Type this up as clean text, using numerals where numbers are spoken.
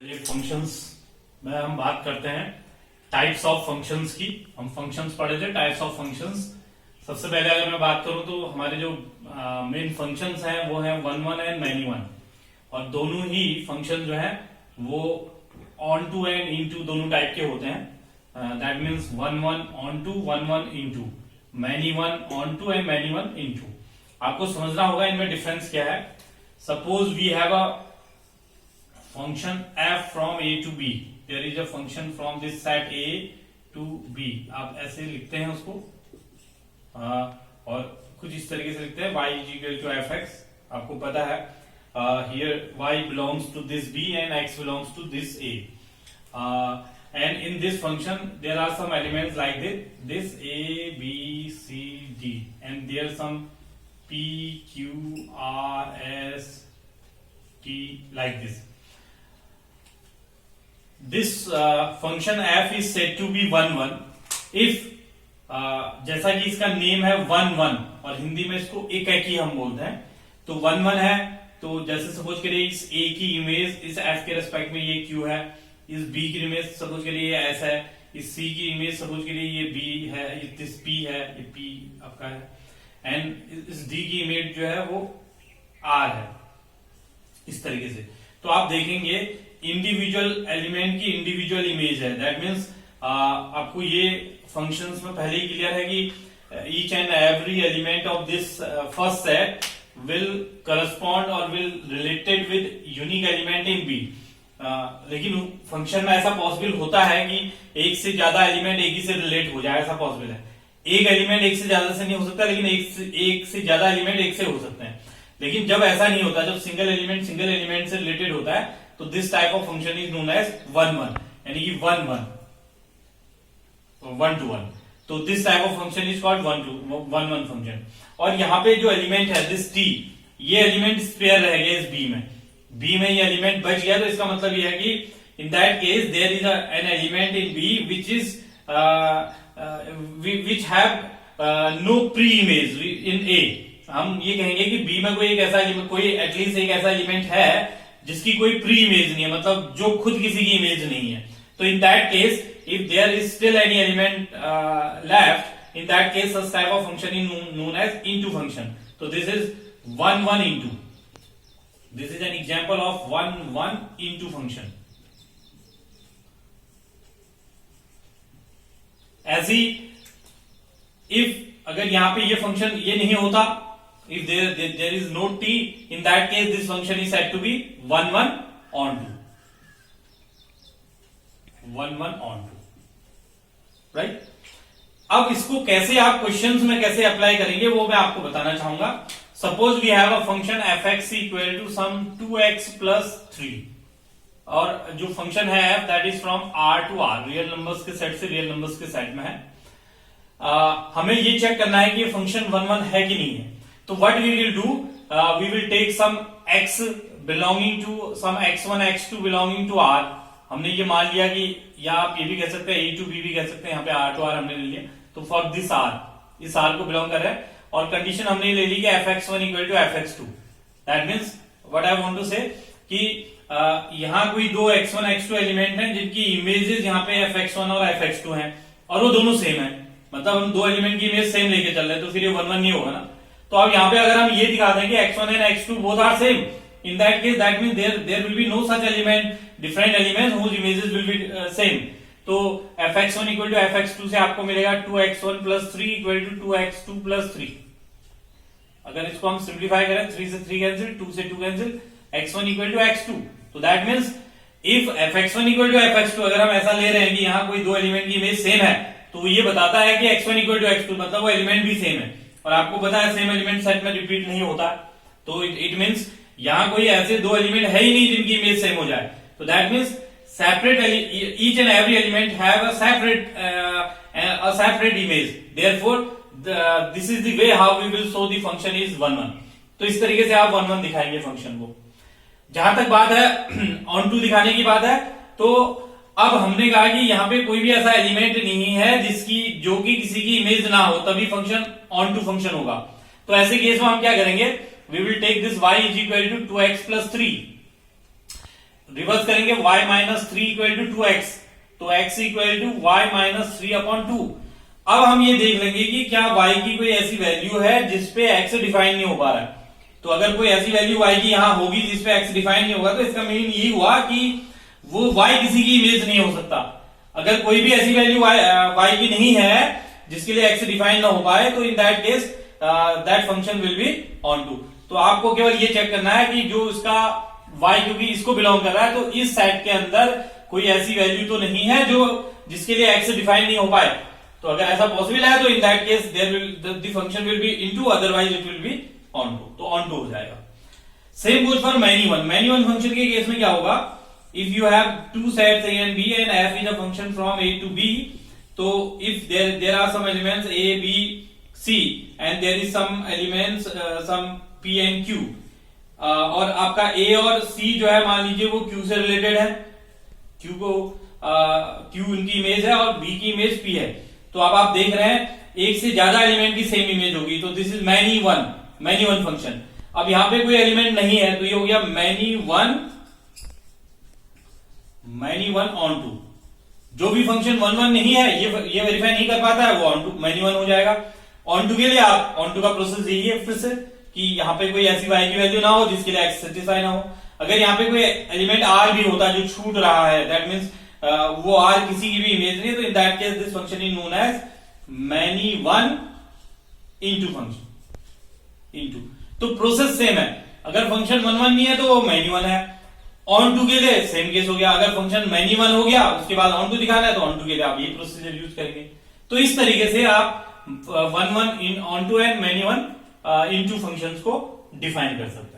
ये फंक्शंस में हम बात करते हैं टाइप्स ऑफ फंक्शंस की। हम फंक्शंस पढ़े थे, टाइप्स ऑफ फंक्शंस। सबसे पहले अगर मैं बात करूं तो हमारे जो मेन फंक्शंस हैं वो है one one and many one, और दोनों ही फंक्शन जो है वो onto and into दोनों टाइप के होते हैं। That means one one onto, one one into, many one onto and many one into. आपको समझना होगा इनमें डिफरेंस क्या है। Suppose we have a function f from a to b, there is a function from this set a to b। आप ऐसे लिखते हैं उसको, और कुछ इस तरीके से लिखते हैं y is equal to fx। आपको पता है here y belongs to this b and x belongs to this a, and in this function there are some elements like this a b c d, and there are some p q r s t like this. This function f is said to be one one if जैसा कि इसका name है one one, और हिंदी में इसको एक ही हम बोलते हैं, तो वन वन है। तो जैसे सपोज करिए इस a की इमेज इस f के रेस्पेक्ट में ये q है, इस b की इमेज सपोज करिए ये s है, इस c की इमेज सपोज करिए ये b है, इस p है, ये p आपका है, एंड इस d की इमेज जो है वो r है, इस तरीके से। तो आप देखेंगे इंडिविजुअल एलिमेंट की इंडिविजुअल इमेज है। दैट मीन्स आपको ये फंक्शंस में पहले ही क्लियर है कि each and every element of this first set will correspond और will related with unique element in B. लेकिन फंक्शन में ऐसा पॉसिबल होता है कि एक से ज्यादा एलिमेंट एक ही से रिलेट हो जाए, ऐसा पॉसिबल है। एक एलिमेंट एक से ज्यादा से नहीं हो सकता, लेकिन एक से ज्यादा एलिमेंट एक से हो सकते हैं। लेकिन जब ऐसा नहीं होता, जब सिंगल एलिमेंट से रिलेटेड होता है, तो this type of function is known as one one, यानी कि one one, one to one. तो this type of function is called one one function. और यहाँ पे जो एलिमेंट है दिस टी, ये एलिमेंट स्पेयर रह गया इस बी में ये एलिमेंट बच गया, तो इसका मतलब ये है कि in that case there is an element in B which have no pre image in A. हम ये कहेंगे कि बी में कोई एटलीस्ट एक ऐसा एलिमेंट है जिसकी कोई प्री इमेज नहीं है, मतलब जो खुद किसी की इमेज नहीं है। तो in that case if there is still any element left, in that case such type of function is known as into function. तो this is one one into, this is an example of one one into function. ऐसी if अगर यहां पे ये function ये नहीं होता, if there is no t, in that case this function is said to be one one on two, one one on two, right? अब इसको कैसे आप क्वेश्चंस में कैसे अप्लाई करेंगे वो मैं आपको बताना चाहूंगा। Suppose we have a function fx equal to some 2x plus 3, और जो फंक्शन है f that is from r to r, real numbers के सेट से रियल नंबर्स के सेट में है। हमें ये चेक करना है कि ये फंक्शन वन वन है कि नहीं है। तो what we will do, we will take some x belonging to some x1 x2 belonging to r। हमने ये मान लिया कि, या आप ये भी कह सकते हैं a to b भी कह सकते हैं, यहाँ पे r to r हमने ले लिया। तो फॉर दिस r, इस r को बिलोंग कर रहा है, और कंडीशन हमने ले ली कि fx1 equal to fx2। That means what I want to say कि यहाँ कोई दो x1 x2 एलिमेंट हैं जिनकी इमेजेस यहाँ पे fx1 और fx2 हैं, और वो दोनों सेम है, मतलब हम दो एलिमेंट की इमेज सेम लेके चल रहे हैं, तो फिर ये वन वन नहीं होगा ना। तो अब यहाँ पे अगर हम ये दिखा दें कि x1 and x2 both are same, in that case that means there will be no such element, different elements whose images will be same. तो fx1 इक्वल टू fx2 से आपको मिलेगा 2x1 plus 3 equal to 2x2 plus 3। अगर इसको हम simplify करें, 3 से 3 cancel, 2 से 2 cancel, x1 equal to x2। तो that means if fx1 equal to fx2, अगर हम ऐसा ले रहे हैं कि यहाँ कोई दो एलिमेंट की इमेज सेम है, तो ये बताता है कि x1 इक्वल टू x2, मतलब वो एलिमेंट भी सेम है। और आपको पता है सेम एलिमेंट सेट में रिपीट नहीं होता, तो इट मींस यहां कोई ऐसे दो एलिमेंट है ही नहीं जिनकी इमेज सेम हो जाए। तो that means separate, each and every element have a separate image, therefore this is the way how we will show the function is one one. तो इस तरीके से आप वन वन दिखाएंगे फंक्शन को। जहां तक बात है ऑन टू दिखाने की बात है, तो अब हमने कहा कि यहाँ पे कोई भी ऐसा एलिमेंट नहीं है जो कि किसी की इमेज ना हो, तभी फंक्शन ऑन टू फंक्शन होगा। तो ऐसे केस में हम क्या करेंगे, we will take this y is equal to 2x plus 3, reverse करेंगे y minus 3 equal to 2x, तो x equal to y minus 3/2। अब हम ये देख लेंगे कि क्या y की कोई ऐसी वैल्यू है जिसपे x डिफाइन नहीं हो पा रहा है। तो अगर कोई ऐसी वैल्यू y की यहां होगी जिसपे x डिफाइन नहीं होगा, तो इसका मीनिंग यही हुआ कि वो y किसी की इमेज नहीं हो सकता। अगर कोई भी ऐसी वैल्यू y की नहीं है जिसके लिए x डिफाइन ना हो पाए, तो in that case that function will be onto. तो आपको केवल ये चेक करना है कि जो इसका y क्योंकि इसको बिलोंग कर रहा है, तो इस सेट के अंदर कोई ऐसी वैल्यू तो नहीं है जो जिसके लिए x डिफाइन नहीं हो पाए। तो अगर ऐसा पॉसिबल है तो in that case there will the function will be into, otherwise it will be onto, तो ऑन टू हो जाएगा। Same goes for many one. Many one function के केस में क्या होगा, if you have two sets a and b and f is a function from a to b, तो if there are some elements a b c and there is some elements some p and q, और आपका a और c जो है मान लीजिए वो q से रिलेटेड है, q को q उनकी इमेज है और b की इमेज p है। तो अब आप देख रहे हैं एक से ज्यादा एलिमेंट की सेम इमेज होगी, तो this is many one function. अब यहां पे कोई एलिमेंट नहीं है, तो ये हो गया मैनी वन ऑन टू। जो भी फंक्शन वन नहीं है, ये वेरीफाई नहीं कर पाता है, वो ऑन टू मैनी वन हो जाएगा। ऑन टू के लिए आप ऑन टू का प्रोसेस यही है फिर से कि यहाँ पे कोई ऐसी y की वैल्यू ना हो जिसके लिए x सेटिस्फाई ना हो। अगर यहाँ पे कोई एलिमेंट r भी होता जो छूट रहा है, दैट मीन्स वो r किसी की भी इमेज नहीं है, तो in that case this function is known as many one into function into. तो प्रोसेस सेम है, अगर फंक्शन वन नहीं है तो वो मैनी वन है। ऑन टू के लिए सेम केस हो गया, अगर फंक्शन मैनी वन हो गया उसके बाद ऑन टू दिखाना है तो ऑन टू के लिए आप ये प्रोसीजर यूज करेंगे। तो इस तरीके से आप one in onto and many one into functions को डिफाइन कर सकते हैं।